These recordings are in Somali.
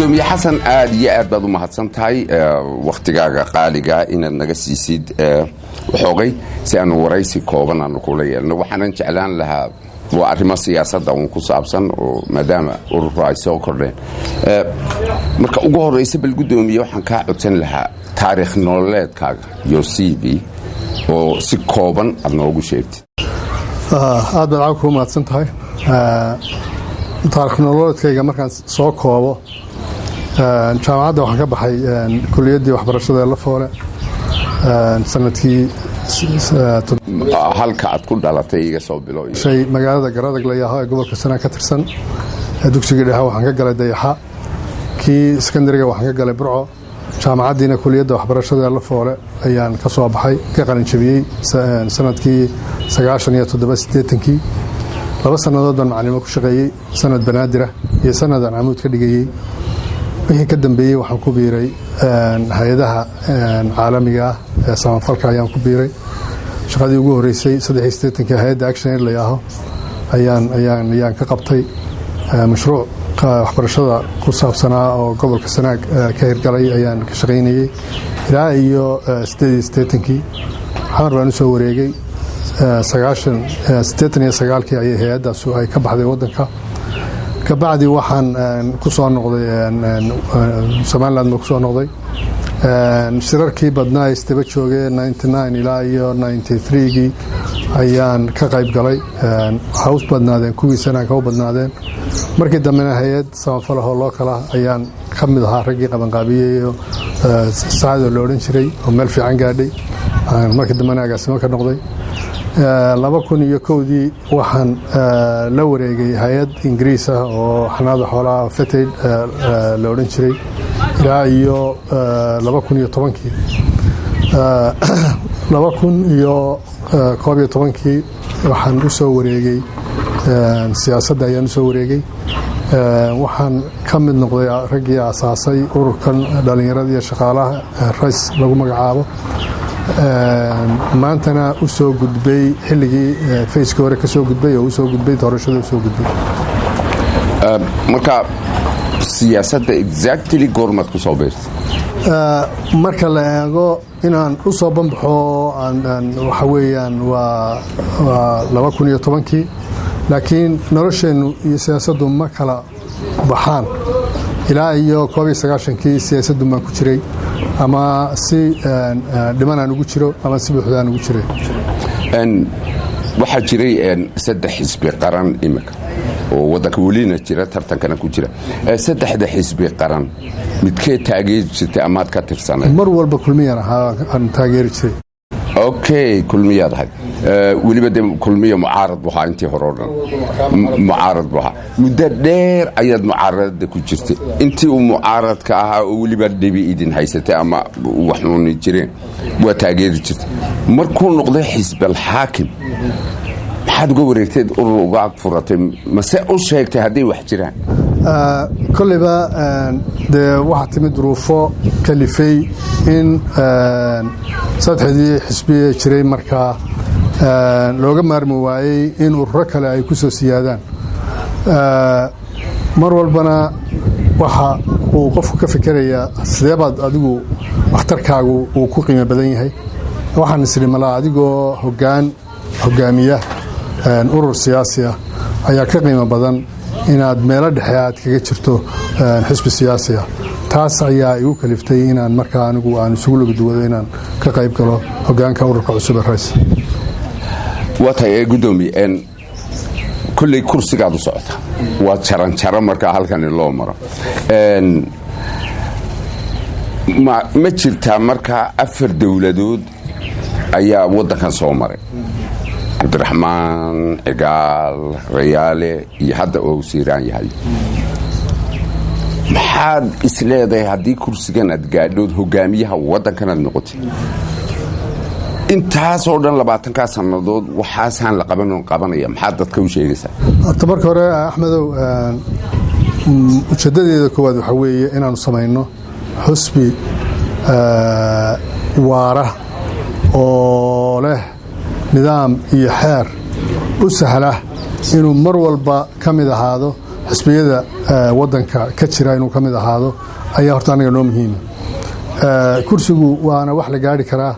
gudoomiye xasan aad iyo aad baad u mahadsantahay waqtigaaga qaaliga inaad naga siisid waxoogay si aan waraysi kooban aan kula yeelno waxaan jeclaan lahaa waa arrimo siyaasadda oo ku saabsan oo maadaama ururku ay soo kordheen marka ugu horeysa bal gudoomiye waxaan ka codsan lahaa taariikh nololeedkaaga iyo CV oo si kooban aad noogu sheegtid aad baad ku mahadsantahay taariikh nololeedkayga markaan soo koobo jaamacadda waxaan ka baxay kuliyaddii waxbarashada ee Lafoole sanadkii halka aad ku dhalatay iga soo bilow shay magaalada Garadag la yahay gobolka Sanaag ka tirsan dugsiga dhexe waxaan ka galay Dayaxa kii Iskandariga waxaan ka galay Burco jaamacaddiina kuliyadda waxbarashada ee Lafoole ayaan ka soo baxay ka qalin jabiyay sanadkii 97 laba sanadood baan macallimo ku shaqeeyay sanad Banaadir iyo sanadan Amuud ka dhigayay wixii ka dambeeyay waxaan ku biiray hay'adaha caalamiga ah ee samafalka ayaan ku biiray shaqadii ugu horeysay 3 hay'adda Action Aid la yaaho ayaan ka qabtay mashruuc waxbarashada ku saabsanaa oo gobolka Sanaag ka hirgalay ayaan ka shaqeynayay ilaa iyo 8 xamar baan soo wareegay 89 ayay hay'addaas ay ka baxday wadanka ka bacdi waxaan ku soo noqday Soomaaliland ku soo noqday shirarkii badnaa istaba joogay 99 ilaa iyo 93 ayaan ka qayb galay house badnaadeen kuwii Sanaag ka badnaadeen markii dambena hay'ad samafal oo loo kala ayaan ka mid ahaa raggii qaban qaabiyay saacado loo oran jiray oo meel fiican gaadhay markii dambena agaasimo ka noqday 2001 waxaan la wareegay hay'ad Ingiriis ah oo xanaanada xoolaha Fetaid la oran jiray ilaa iyo 2011 waxaan u soo wareegay siyaasadda ayaan soo wareegay waxaan ka mid noqday raggii aasaasay ururkan dhalinyarada iyo shaqaalaha rays lagu magacaabo maantana u soo gudbay xilligii Facebook hore ka soo gudbay oo u soo gudbay doorashada u soo gudbay marka siyaasadda exactly goormaad ku soo beertay marka la eego inaan u soo banbaxo waxa weeyaan waa 2010 laakiin nolosheenu iyo siyaasaddu ma kala baxaan ilaa iyo 19 siyaasaddu ma ku jiray ama si dhimanaan ugu jiro ama si buuxdaan ugu jiray waxa jiray 3 xisbi qaran imika oo wadanka waliina jira tartankana ku jira 3 xisbi qaran midkee taageeri jirtay amaad ka tirsanay mar walba kulmiyana aan taageeri jiray okay kulmiyaad ahayd weliba kulmiya mucaarad waxa intii hore oo dhan mucaarad waxa muddo dheer ayaad mucaaradda ku jirtay intii uu mucaaradka ahaa oo weliba dhibi idin haysatay ama waxuun jireen waa taageeri jirtay markuu noqday xisbi al-xaakim maxaad uga wareegtay urur uga furatay mase u sheegtay haddii wax jiraan kolliba dee waxaa timid duruufo kalifay in saddexdii xisbiye jiray markaa looga maarmi waayey in ururo kale ay ku soo siyaadaan mar walbana waxa uu qofku ka fikirayaa sidee baad adigu waxtarkaagu uu ku qiimo badan yahay waxaan isri malaa adigoo hogaamiya urur siyaasi ah ayaa ka qiimo badan inaad meelo dhexe aad kaga jirto xisbi siyaasi ah taas ayaa igu kaliftay inaan markaa anigu aan isugu lugduwado inaan ka qayb galo hogaanka ururka cusub ee rays watay gudoomiye kulley kursigaad u socota waa jaran markaa halkan loo maro ma jirtaa markaa 4 dawladood ayaa wadankan soo maray Abdurrahman Egal Rayaale iyo hadda oo siiraan yahay maxaad isleedahay haddii kursigan aad gaadhood hogaamiyaha wadankan aad noqotay intaasoo dhan 20 sanadood waxaasaan la qabanaya maxaad dadka u sheegaysaa horta marka hore Axmedow ujeedadeeda koowaad waxa weeye inaanu samayno xusbi waara oo leh nidaam iyo xeer u sahla inuu mar walba ka mid ahaado xisbiyada wadanka ka jira inuu ka mid ahaado ayaa horta anaga noo muhiima kursigu waana wax la gaari karaa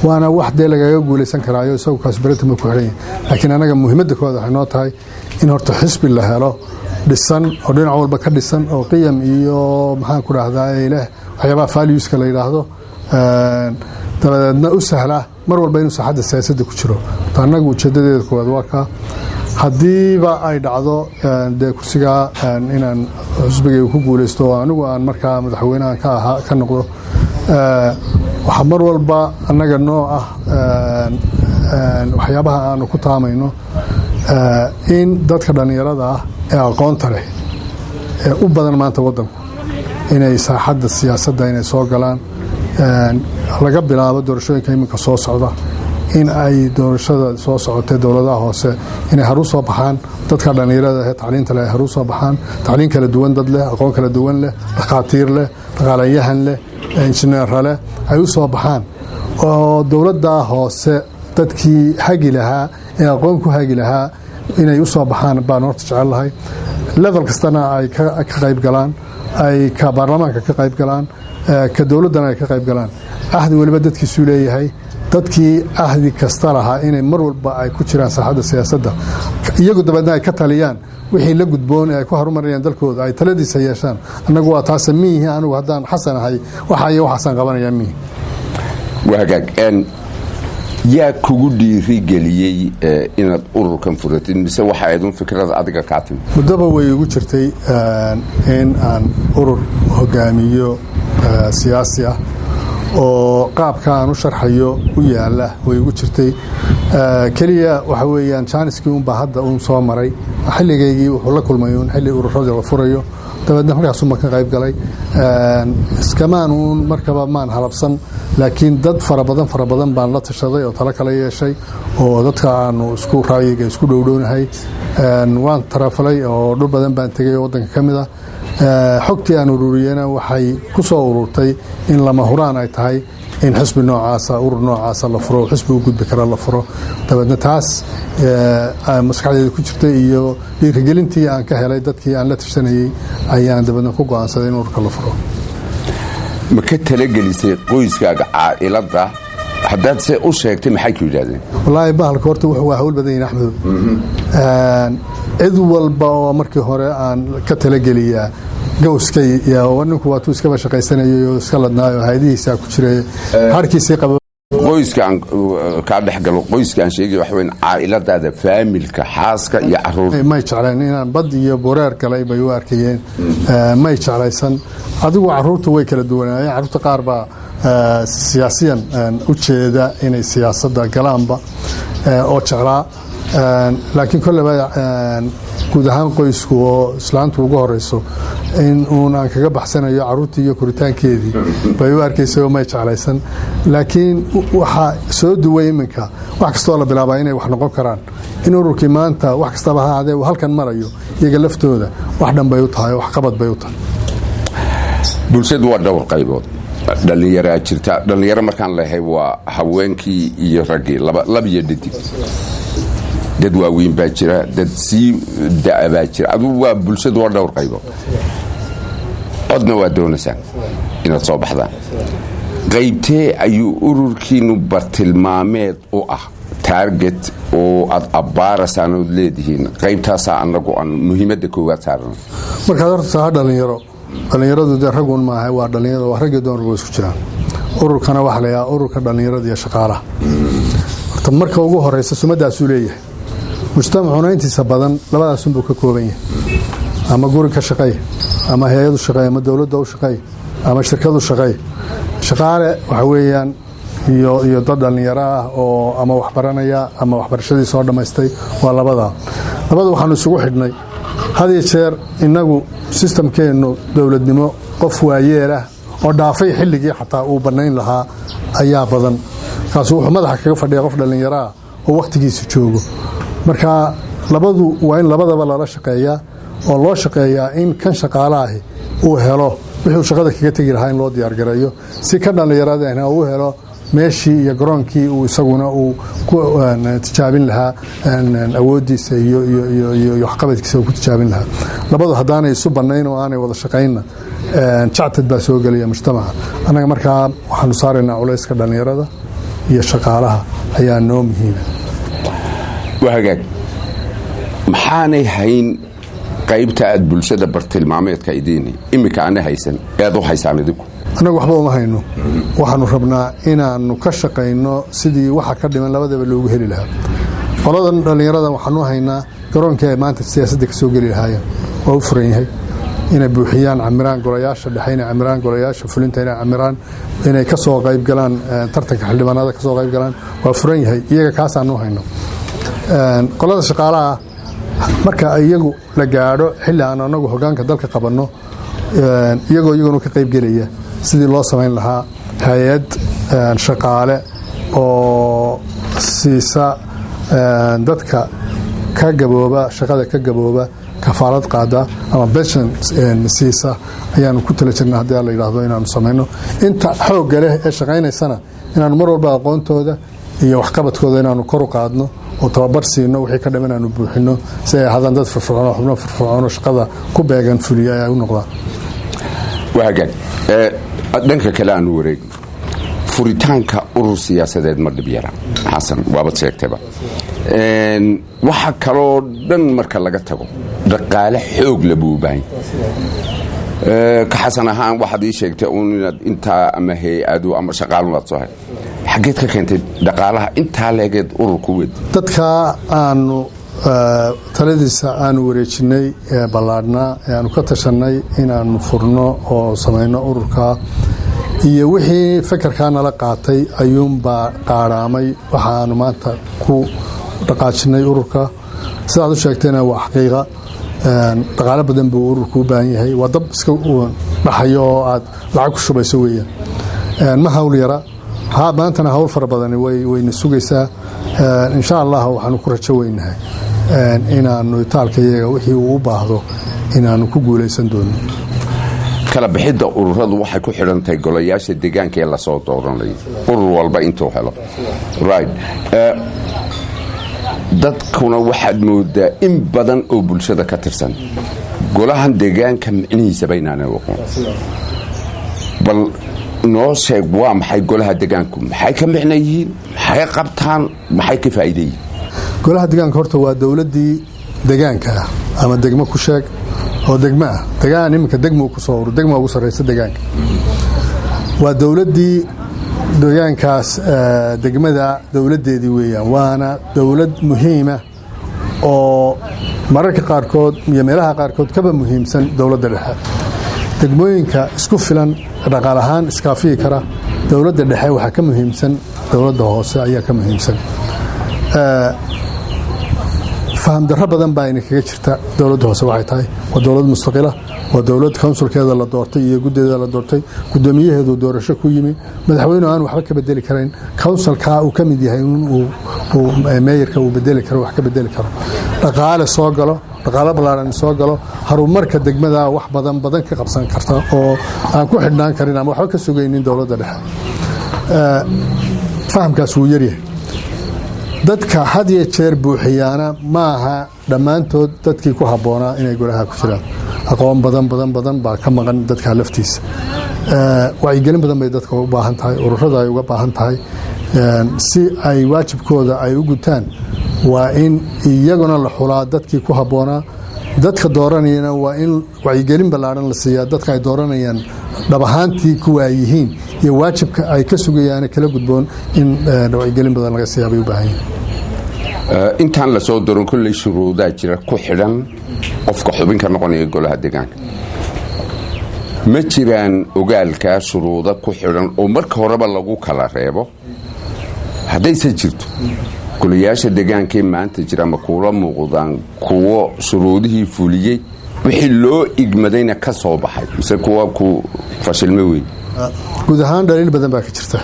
waana wax dee lagaga guulaysan karaayo isagu kaas baratama ku xiran yahay laakiin anaga muhiimadda kooda waxay noo tahay in horta xisbi la helo dhisan oo dhinac walba ka dhisan oo qiyam iyo maxaan ku dhahdaa leh waxyaabaha valueska la yidhaahdo dabadeedna u sahla mar walba inuu saaxadda siyaasadda ku jiro anagu ujeedadeeda koowaad waa ka haddiiba ay dhacdo dee kursigaa inaan xisbigayga ku guulaysto oo anigu aan markaa madaxweynahan ka noqdo waxaa mar walba annaga noo ah waxyaabaha aanu ku taamayno in dadka dhallinyarada ah ee aqoonta leh ee u badan maanta waddanku inay saaxadda siyaasadda inay soo galaan laga bilaabo doorashooyinka iminka soo socda in ay doorashada soo socotay dowladaha hoose inay haru soo baxaan dadka dhallinyarada ee tacliinta leh haru soo baxaan tacliin kala duwan dad leh aqoon kala duwan leh dhakhaatiir leh dhaqaalayahan leh injineera leh ay u soo baxaan oo dowladda hoose dadkii hagi lahaa ee aqoon ku hagi lahaa inay u soo baxaan baan horta jecel lahay level kastana ay ka qayb galaan ay ka baarlamaanka ka qayb galaan ka dowladdana ay ka qayb galaan ahdi waliba dadkiisuu leeyahay dadkii ahdi kasta lahaa inay mar walba ay ku jiraan saaxadda siyaasadda iyagu dabeedna ay ka taliyaan wixii la gudboon ee ay ku horumarayaan dalkooda ay taladiisa yeeshaan annagu waa taase miihi anigu haddaan xasan ahay waxa iyo waxaasaan qabanayaa miihi wahagaag yaa kugu dhiirigeliyey inaad ururkan furatid mise waxa aydun fikrada adiga kaa timi muddaba way igu jirtay in aan urur hogaamiyo siyaasi ah oo qaabka aan u sharxayo u yaala way igu jirtay keliya waxa weeyaan jaaniskii unbaa hadda uun soo maray xilligaygii wuxuu la kulmay uun xilli ururada la furayo dabeedna markaasuma ka qayb galay iskamaan uun markaba maan halabsan laakiin dad fara badan baan la tashaday oo talo kala yeeshay oo dadka aanu isku raayiga isku dhowdhownahay waan tarafalay oo dhul badan baan tegay oo waddanka ka mid ah xogtii aan ururiyena waxay ku soo ururtay in lama huraan ay tahay in xisbi noocaasa urur noocaasa la furo xisbi u gudbi kara la furo dabeedna taas maskaxdeeda ku jirtay iyo dhiirigelintii aan ka helay dadkii aan la tashanayey ayaan dabeedna ku go'aansaday in ururka la furo ma ka talagelisay qoyskaaga caa'iladda haddaad se u sheegtay maxay ku yidhaahdeen wallaahi bahalka horta wuxuu waa hawl badan yahin axmedow cid walba oo markii hore aan ka talageliyaa gowskay ninku waatuu iskaba shaqaysanayay oo iska ladnaayo hayadihiisaa ku jiray harkiisii qaba qoyska aan kaa dhex galo qoyska aan sheegay waxa weyn caa'iladaada faamilka xaaska iyo caruur may jecleen inaan bad iyo boreer galay bay u arkayeen may jeclaysan adigu caruurtu way kala duwanaayeen caruurta qaar baa siyaasiyan u jeeda inay siyaasadda galaanba oo jeclaa laakiin kolleba guud ahaan qoysku oo islaantu ugu horeyso in uun aan kaga baxsanayo caruurtii iyo koritaankeedii bay u arkaysay oo may jeclaysan laakiin waxaa soo duway iminka wax kastoo la bilaabaa inay wax noqon karaan in ururkii maanta wax kastaba ha ahaadee uu halkan marayo iyaga laftooda wax dhan bay u tahay wax qabad bay u tahay bulshadu waa dhowr qaybood dhallinyaraa jirta dhallinyaro markaan leehay waa haweenkii iyo raggii lab iyo dhadig dad waaweyn baa jira dad sii da'a baa jira adugu waa bulshadu waa dhowr qaybood codna waa doonaysaan inaad soo baxdaan qaybtee ayuu ururkiinu bartilmaameed u ah taarget oo aad abbaarasaan ood leedihiin qaybtaasaa annagu aan muhiimadda koowaad saarana markaad horta taha dhallinyaradu dee ragun maaha waa dhallinyarada waa raggii doonarba isku jiraan ururkana waxa la yidhaha ururka dhallinyarada iyo shaqaalaha horta marka ugu horeysa sumaddaasuu leeyahay mujtamacuna intiisa badan labadaasunbuu ka kooban yahay ama guri ka shaqeey ama hay-adu shaqeey ama dowladda u shaqeey ama shirkadu shaqeey shaqaale waxa weeyaan iyo dad dhallinyaro ah oo ama waxbaranaya ama waxbarashadii soo dhammaystay waa labada waxaanu isugu xidhnay had iyo jeer innagu sistamkeennu dowladnimo qof waayeel ah oo dhaafay xilligii xataa uu bannayn lahaa ayaa badan kaas wuxuu madaxa kaga fadhiya qof dhallinyaro ah oo wakhtigiisa joogo marka labadu waa in labadaba lala shaqeeyaa oo loo shaqeeyaa in kan shaqaalaahi uu helo wixii uu shaqada kaga tegi lahaa in loo diyaargareeyo si kan dhallinyaradana uu helo meeshii iyo garoonkii uu isaguna uu ku tijaabin lahaa awoodiisa iyo waxqabadkiisa ku tijaabin lahaa labadu haddaanay isu bannayn oo aanay wada shaqaynna jactad baa soo gelaya mujtamaca annaga markaa waxaanu saaraynaa culayska dhallinyarada iyo shaqaalaha ayaa noo muhiima wahagaag maxaanay hayn qaybta aad bulshada bartilmaameedka idiini iminka aanay haysan aad u haysaan idinku annagu waxba uma hayno waxaanu rabnaa inaannu ka shaqayno sidii waxa ka dhiman labadaba loogu heli lahaa qoladan dhallinyarada waxaanu haynaa garoonkii ay maanta siyaasadda ka soo geli lahaayeen waa u furan yahay inay buuxiyaan camiraan golayaasha dhexe inay camiraan golayaasha fulinta inay camiraan inay ka soo qayb galaan tartanka xildhibaanada ka soo qayb galaan waa furan yahay iyaga kaasaanu hayno qolada shaqaalaha marka iyagu la gaadho xilli aan anagu hoggaanka dalka qabanno iyaguna ka qayb gelaya sidii loo samayn lahaa hay-ad shaqaale oo siisa dadka ka gabooba shaqada ka gabooba kafaalad qaada ama pension siisa ayaanu ku tala jirnaa haddii la yidhaahdo inaanu samayno inta xoogga leh ee shaqaynaysana inaanu mar walba aqoontooda iyo waxqabadkooda inaanu kor u qaadno oo tababar siino wixii ka dhiman aanu buuxino si ay ahaadaan dad firfircoon xubno firfircoon shaqada ku beegan fuliya ay u noqdaan wahagaag dhanka kale aanu wareegno furitaanka urur siyaasadeed ma dhib yara xasan waabad sheegtayba waxa kaloo dhan marka laga tago dhaqaale xoog la buu u baahan ka xasan ahaan waxaad ii sheegtay inaad intaa ama hay-adu ama shaqaalunaad soo hay xaggeed ka keentay dhaqaalaha intaa leegeed ururku weyd dadka aanu taladiisa aanu wareejinay ballaadhnaa aanu ka tashanay inaanu furno oo samayno ururka iyo wixii fakarkaa nala qaatay ayuunbaa qaadhaamay waxaanu maanta ku dhaqaajinay ururka sidaad u sheegtayna waa xaqiiqa dhaqaalo badan buu ururku u baahan yahay waa dab iska dhaxayo oo aad lacag ku shubayso weeyaan ma hawl yara maantana hawl fara badani wayna sugaysaa insha allah waxaanu ku rajo weynahay inaanu itaalka iyaga wixii uu u baahdo inaanu ku guulaysan doono kala bixidda ururadu waxay ku xidhantahay golayaasha deegaanka ee lasoo dooranayo urur walba intuu helo right dadkuna waxaad moodaa in badan oo bulshada ka tirsan golahan deegaanka micnihiisaba inaanay aqoon bal noo sheeg waa maxay golaha deegaanku maxay ka micno yihiin maxay qabtaan maxay ka faa'iido yihiin golaha deegaanka horta waa dowladdii deegaanka ah ama degmo ku sheeg oo degmo ah deegaan iminka degmo ku soo urur degmo ugu sarreysa deegaanka waa dowladdii deegaankaas degmada dowladdeedii weeyaan waana dowlad muhiima oo mararka qaarkood iyo meelaha qaarkood kaba muhiimsan dowladda dhexe degmooyinka isku filan dhaqaal ahaan iskaafiyi kara dowladda dhexe waxaa ka muhiimsan dowladda hoose ayaa ka muhiimsan faham darro badan baa ina kaga jirta dowladda hoose waxay tahay waa dowlad mustaqila waa dowlad kawnsulkeeda la doortay iyo guddeeda la doortay guddoomiyaheedu doorasho ku yimi madaxweynuhu aan waxba ka bedeli karayn kawnsalkaa uu ka mid yahay meeyarka uu bedeli karo wax ka bedeli karo dhaqaale soo galo dhaqaalo ballaaran soo galo horumarka degmada wax badan ka qabsan karta oo aan ku xidhnaan karin ama waxba ka sugaynin dowladda dhexe fahamkaas wuu yaryahay dadka had iyo jeer buuxiyaana ma aha dhammaantood dadkii ku habboonaa inay golaha ku jiraan aqoon badan baa ka maqan dadka laftiisa wacyigelin badan bay dadka u baahan tahay ururada ay uga baahan tahay si ay waajibkooda ay u gutaan waa in iyaguna la xulaa dadkii ku habboonaa dadka dooranayana waa in wacyigelin ballaaran la siiyaa dadka ay dooranayaan dhab ahaantii kuwa ay yihiin iyo waajibka ay ka sugayaane kala gudboon in wacyigelin badan laga siiyaa bay u baahan yihiin intaan la soo daron kolley shuruudaa jira ku xidhan qofka xubinka noqonaya golaha deegaanka ma jiraan ogaalkaa shuruuda ku xidhan oo marka horeba lagu kala reebo haddayse jirto golayaasha deegaankee maanta jira ma kuula muuqdaan kuwo shuruudihii fuliyey wixii loo igmadayna ka soo baxay mise kuwa ku fashilmo weyn guud ahaan dhaliil badan baa ka jirta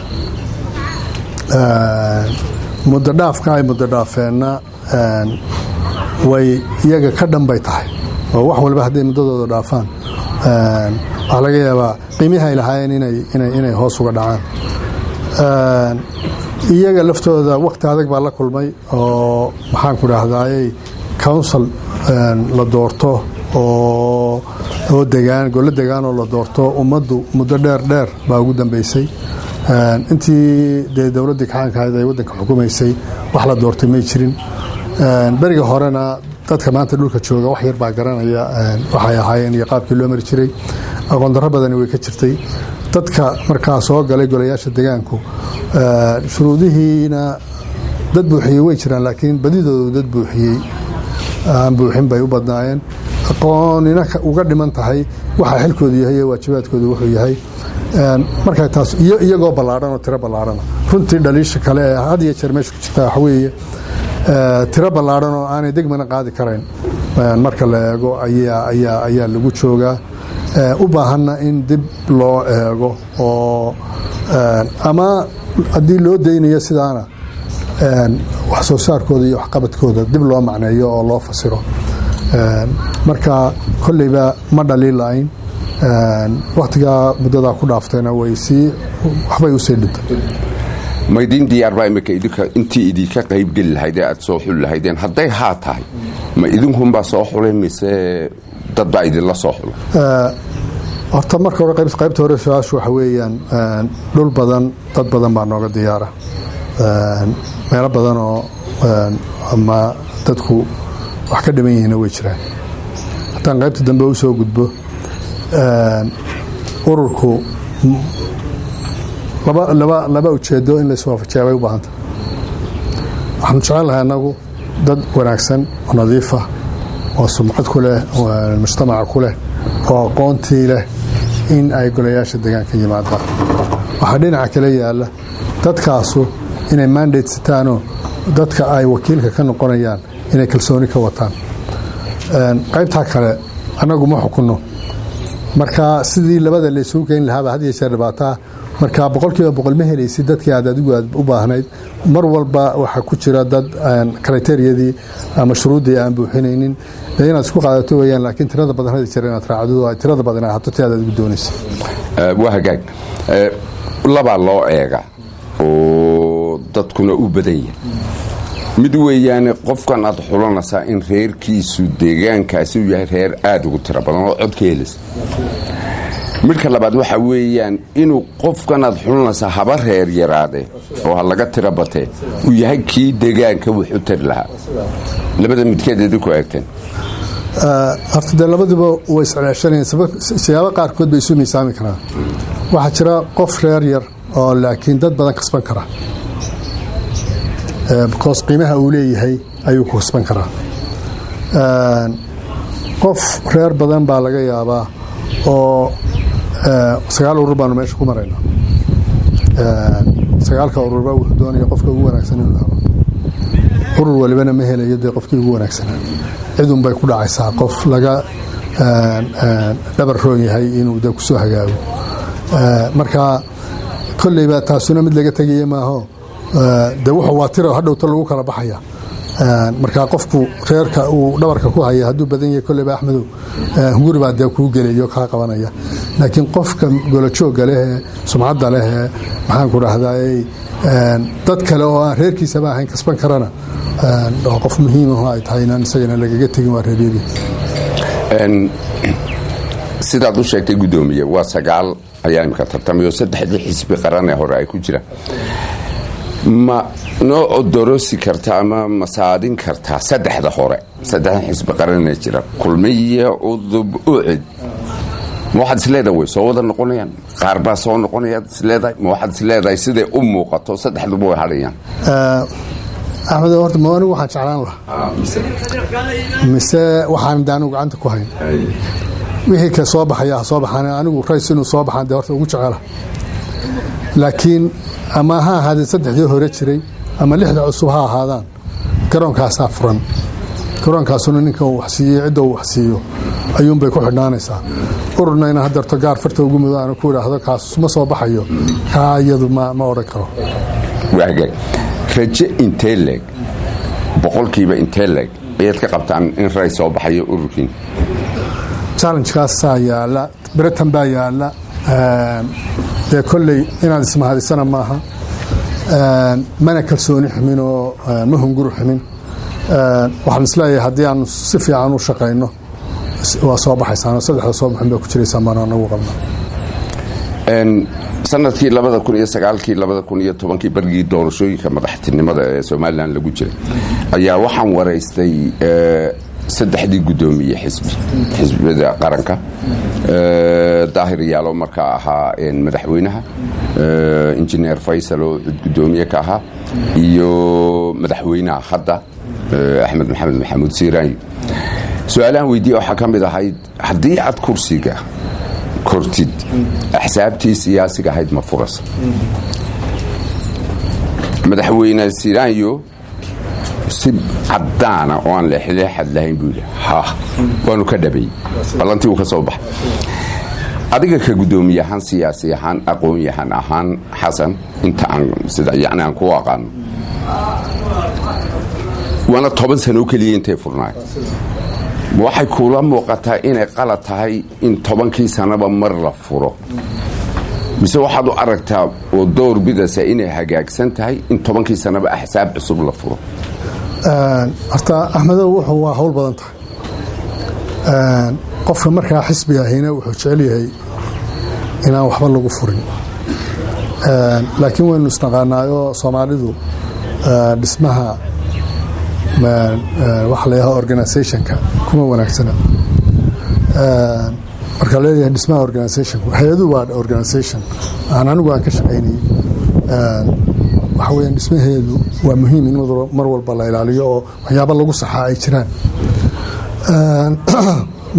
muddo dhaafka ay muddo dhaafeenna way iyaga ka dhanbay tahay oo wax walba hadday muddadooda dhaafaan waxaa laga yaabaa qiimihii ay lahaayeen inay hoos uga dhacaan iyaga laftooda waqti adag baa la kulmay oo maxaan ku dhahdayay council la doorto oo degaan golo degaan oo la doorto ummaddu muddo dheer baa ugu dambeysay intii dowladdii kacaanka ahayd ay waddanka xukumaysay wax la doortay may jirin beriga horena dadka maanta dhulka jooga wax yar baa garanaya waxay ahaayeen iyo qaabkii loo mari jiray aqoon darro badani way ka jirtay dadka markaa soo galay golayaasha degaanku shuruudihiina dad buuxiyey way jiraan laakiin badidoodu dad buuxiyey aan buuxin bay u badnaayeen aqoonina uga dhiman tahay waxa xilkoodu yahay iyo waajibaadkoodu wuxuu yahay markay taas iyagoo ballaadhan oo tiro ballaadhan runtii dhaliisha kale ee had iyo jeer meesha ku jirta waxa weeye tiro ballaadhan oo aanay degmana qaadi karayn marka la eego ayaa lagu joogaa u baahanna in dib loo eego oo ama haddii loo daynayo sidaana wax soo saarkooda iyo waxqabadkooda dib loo macneeyo oo loo fasiro marka kolleyba ma dhaliilayn wakhtigaa muddadaa ku dhaaftayna waxbay usii dhintay maydin diyaarbaa imika intii idinka qaybgeli lahayd ee aad soo xuli lahaydeen hadday haa tahay ma idinkunbaa soo xulay mise dad baa idinla soo xulo horta marka hore qaybta hore su-aashu waxa weeyaan dhul badan dad badan baa nooga diyaara meelo badan oo ama dadku wax ka dhiman yihiinna way jiraan haddaan qaybta dambe u soo gudbo ururku laba ujeedo in laiswaafajiyaa bay u baahanta waxaanu jecel lahay annagu dad wanaagsan oo nadiifa oo sumcad ku leh oo mujtamaca ku leh oo aqoontii leh in ay golayaasha degaanka yimaadaan waxaa dhinaca kale yaalla dadkaasu inay mandate sitaanoo dadka ay wakiilka ka noqonayaan inay kalsooni ka wataan qaybtaa kale annagu ma xukunno marka sidii labada laysugu keeni lahaaba had iyo jeer dhibaataa marka 100% ma helaysid dadkii aad adigu u baahnayd mar walba waxa ku jira dad kriteeriyadii ama shuruudii aan buuxinaynin inaad isku qaadato weeyaan laakiin tirada badan hada jeer inaad raacdo ay tirada badan aad hato aad adigu doonaysid waa hagaag laba loo eega oo dadkuna u badan yahay mid weeyaan qofkan aad xulanaysaa in reerkiisu deegaankaasi uu yahay reer aad ugu tiro badan oo cod ka helaysa midka labaad waxa weeyaan inuu qofkan aad xulanaysaa haba reer yaraade oo laga tiro batee uu yahay kii deegaanka wuxuu tari lahaa labada midkeed idinku eegteen horta de labaduba way iscelaashanayeen siyaabo qaarkood bay isu miisaami karaan waxaa jira qof reer yar oo laakiin dad badan kasban kara because qiimaha uu leeyahay ayuu ku kasban karaa qof reer badan baa laga yaabaa oo 9 urur baanu meesha ku maraynaa 9 ururba wuxuu doonaya qofka ugu wanaagsan inuu helo urur walibana ma helayo dee qofkii ugu wanaagsanaa cidun bay ku dhacaysaa qof laga dhabar roon yahay inuu de kusoo hagaago marka kolleyba taasuna mid laga tegaya maaho de wuxuu waa tiro hadhowta lagu kala baxaya marka qofku reerka uu dhabarka ku haya hadduu badan yahay kolleyba axmedow hunguri baa dee kuu gelayo kaa qabanaya laakiin qofka golojooga leh sumcadda leh maxaan ku dhahday dad kale oo aan reerkiisaba ahayn kasban karana oo qof muhiim ah ay tahay inaan isagana lagaga tegin waa reeryadii sidaad u sheegtay gudoomiye waa 9 ayaa imika tartamayo 3 xisbi qaran ee hore ay ku jiraan ma noo odorosi kartaa ama masaadin kartaa 3 hore 3 xisbi qaran ee jira kulmiye udub ucid ma waxaad isleedahay way soo wada noqonayaan qaar baa soo noqonaya isleedahay ma waxaad isleedahay siday u muuqato 3duba way hadhayaan axmed horta ma anigu waxaan jeclaan lahaa mise waxaan daanu gacanta ku hayn wixii ka soo baxaya soo baxaan anigu rays inuu soo baxaan de horta ugu jecela laakiin ama ha ahaadee 3 hore jiray ama 6 cusub ha ahaadaan garoonkaasaa furan garoonkaasuna ninka uu waxsiiyey cidda uu waxsiiyo ayuunbay ku xidhnaanaysaa ururna inaan hadeerto gaar farta ugu mudo aanu ku idhaahdo kaas ma soo baxayo kaa iyadu ma odhan karo waagaag raje intee leeg boqolkiiba intee leeg ayaad ka qabtaan in ray soo baxayo ururkiin challenge-kaasaa yaalla britain baa yaalla dee kolley inaad ismahadisana maaha mana kalsooni xumin oo ma hunguru xumin waxaan isleeyahay haddii aan si fiican u shaqayno waa soo baxaysaan saddexda soo baxin baa ku jiraysaan baan anagu qabnaa sanadkii 2009kii 2010kii bargii doorashooyinka madaxtinimada ee Soomaaliland lagu jiray ayaa waxaan wareystay saddexdii gudoomiye xisbida qaranka daahir yaalo markaa ahaa madaxweynaha injineer Faysal oo gudoomiye ka ahaa iyo madaxweynaha hadda Axmed Maxamed Maxamuud Siiraanyo su'aalahan weydiiyay waxa kamid ahayd haddii aad kursiga kortid axsaabtii siyaasiga ahayd ma furas madaxweyne Siiraanyo si caddaana oo aan leexleexad lahayn buu yidhi waanu ka dhabay ballantii uu ka soo baxay adiga ka gudoomiyahan siyaasi ahaan aqoon-yahan ahaan xasan inta aan sida yacni aan ku aqaan waana 10 sano kaliya intay furnaay waxay kula muuqataa inay qalad tahay in 10kii sanaba mar la furo mise waxaad u aragtaa oo door bidasa inay hagaagsan tahay in 10kii sanaba axsaab cusub la furo horta Axmedow wuxuu waa hawl badan tahay qofka markaa xisbiga ahina wuxuu jecel yahay inaan waxba lagu furin laakiin waynu isnaqaanaayo Soomaalidu dhismaha waxa la yiraahdo organizationka kuma wanaagsana marka leeyahay dhismaha organizationku hay'adu waa organization anigu aan ka shaqeynay waxa weeyaan dhismaheedu waa muhiim in mar walba la ilaaliyo oo waxyaabo lagu saxaa ay jiraan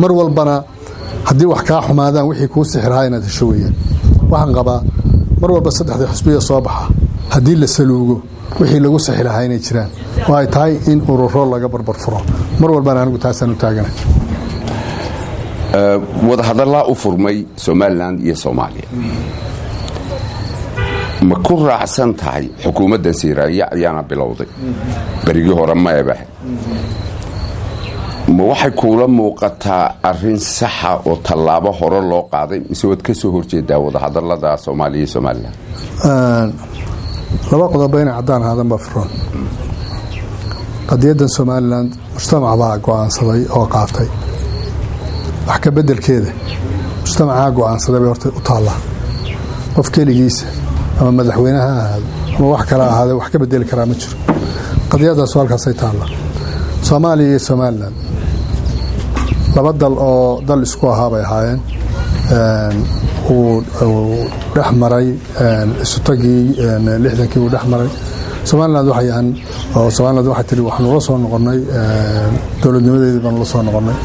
mar walbana haddii wax kaa xumaadaan wixii kuu sixiraha inaad hesho weeyaan waxaan qabaa mar walba saddexda xisbiya soo baxa haddii la saluugo wixii lagu sixi lahaa inay jiraan oo ay tahay in ururo laga barbar furo mar walbana anigu taasaan u taaganahay wadahadallaa u furmay Somaliland iyo Soomaaliya ma ku raacsan tahay xukuumadda Siiraanyo ayaana bilowday barigii hore ma eebahay ma waxay kula muuqataa arrin saxa oo tallaabo hore loo qaaday mise wad ka soo horjeedaa wadahadallada Soomaaliya iyo Somaliland laba qodob bayna cadaan haadan ba furan qadiyadda Somaliland mujtamaca baa go'aansaday oo qaatay wax ka bedelkeeda mujtamaca go'aansaday bay horta u taala qof keligiisa ama madaxweynaha ama wax kala ahaade wax ka bedeli karaa ma jiro qadiyadaas halkaas ay taala Soomaaliya iyo Somaliland laba dal oo dal isku ahaa bay ahaayeen uu dhaxmaray isu tagii 60kii uu dhaxmaray Somaliland waxay ahaan oo Somaliland waxay tiri waxaan la soo noqonay dawladnimadeedii baan la soo noqonay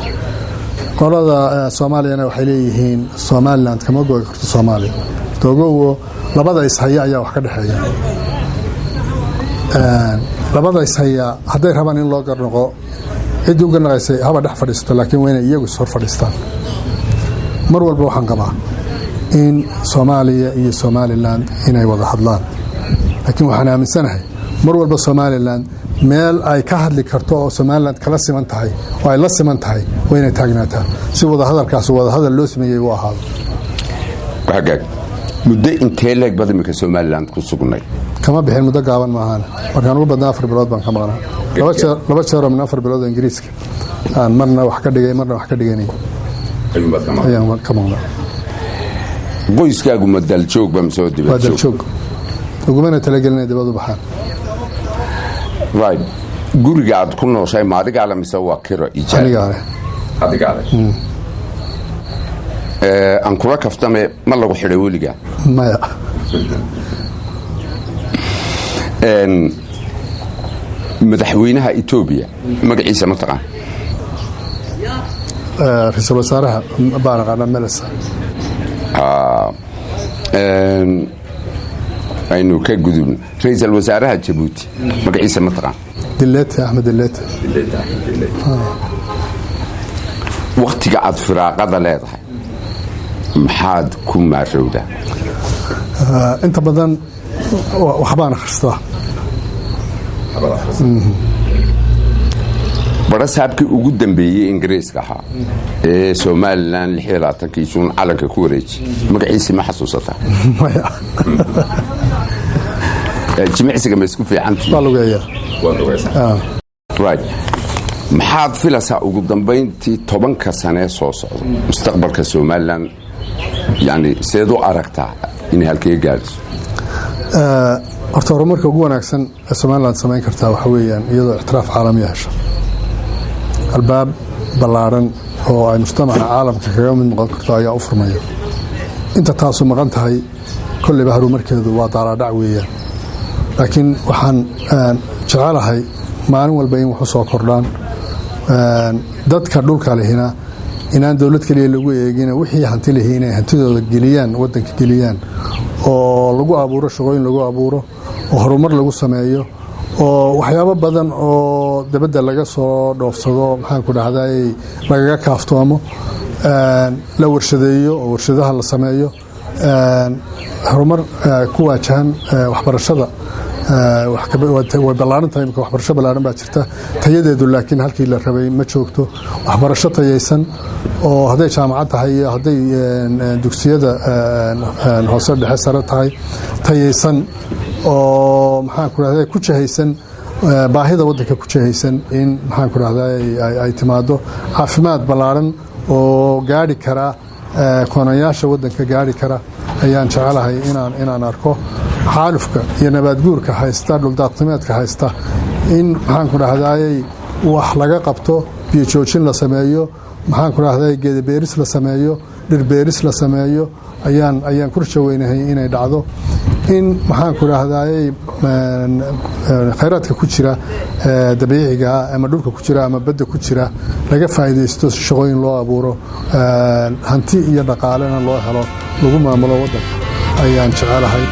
qolada Soomaaliyana waxay leeyihiin Somaliland kama go'ay karto Soomaaliya togowo labada ishaya ayaa wax ka dhaxeeya labada ishaya haday rabaan in loo garnoqo cid uga naqaysay haba dhex fadhiisto laakiin wayna iyagu soo fadhiistaan mar walba waxaan qabaa in Soomaaliya iyo Somaliland inay wada hadlaan laakiin waxaan aaminsanahay mar walba Somaliland meel ay ka hadli karto oo Somaliland kala siman tahay oo ay la siman tahay wayna taagnaataa si wada hadalkaas wada hadal loo sameeyay waa ahaado hagaag muddo intee leeg badan marka Somaliland ku sugnay kama bixin muddo gaaban ma ahaan markaan ugu badnaa 4 bilood baan ka maqnaa laba jeer min 4 bilood Ingiriiska aan marna wax ka dhigay marna wax ka dhiganay ayaan ka maqnaa qoyskaagu ma dal joog ba soo dibad joog ugumana talagelnay dibad u baxaan right guriga aad ku nooshay ma adiga la mise waa kiro ijaar adiga aan kula kaftame ma lagu xidhay weliga maya madaxweynaha Ethiopia magaciisa ma taqaan ra'iisul wasaaraha baan qana Melasa aynu ka gudubno ra'iisul wasaaraha Djibouti magaciisa ma taqaan Dilete Ahmed Dilete waqtiga aad firaaqada leedahay maxaad ku maarowda inta badan waxbaan akhristaa barasaabkii ugu dambeeyay Ingiriiska ahaa ee Somaliland 26kii Juun calanka ku wareejiyay magaciisa ma xasuusataa jimicsiga ma isku fiicantii waa lugeeyaa right maxaad filaysaa ugu dambayntii 10 sano soo socdo mustaqbalka Soomaaliland yani seedo aragtaa in halkee gaarto horta horumarka ugu wanaagsan ee Soomaaliland samayn kartaa waxa weeyaan iyadoo ictiraaf caalami ah hesho albaab ballaaran oo ay mujtamaca caalamka kaga mid noqon karto ayaa u furmaya inta taasoo maqan tahay kulliba horumarkeedu waa daalaadhac weeyaan laakiin waxaan jecelahay maalin walba in wax soo kordhaan dadka dhulka lehina inaan dawlad kaliya lagu eegin wixii hanti leeyihiin inay hantidooda geliyaan wadanka geliyaan oo lagu abuuro shaqooyin lagu abuuro oo horumar lagu sameeyo oo waxyaabo badan oo dibadda laga soo dhoofsado maxaan ku dhahday lagaga kaaftoomo la warshadeeyo oo warshadaha la sameeyo horumar ku waajahan waxbarashada way ballaaran tahay imika waxbarasho ballaaran baa jirta tayadeedu laakiin halkii la rabay ma joogto waxbarasho tayaysan oo hadday jaamacad tahay iyo hadday dugsiyada hoose dhexe sare tahay tayaysan oo maxaan ku dhahday ku jahaysan baahida waddanka ku jahaysan in maxaan ku dhahday ay timaado caafimaad ballaaran oo gaari kara koonayaasha waddanka gaari kara ayaan jecelahay inaan arko xaalufka iyo nabaadguurka haysta dhuldaaqsimeedka haysta in maxaan ku dhahday wax laga qabto biyo joojin la sameeyo maxaan ku dhahday geed beeris la sameeyo dhir beeris la sameeyo ayaan ku rajaynahay inay dhacdo in maxaan ku dhahday khayraadka ku jira dabiiciga ama dhulka ku jira ama badda ku jira laga faa'iideysto shaqooyin loo abuuro hanti iyo dhaqaalena loo helo lagu maamulo waddanka ayaan jecelahay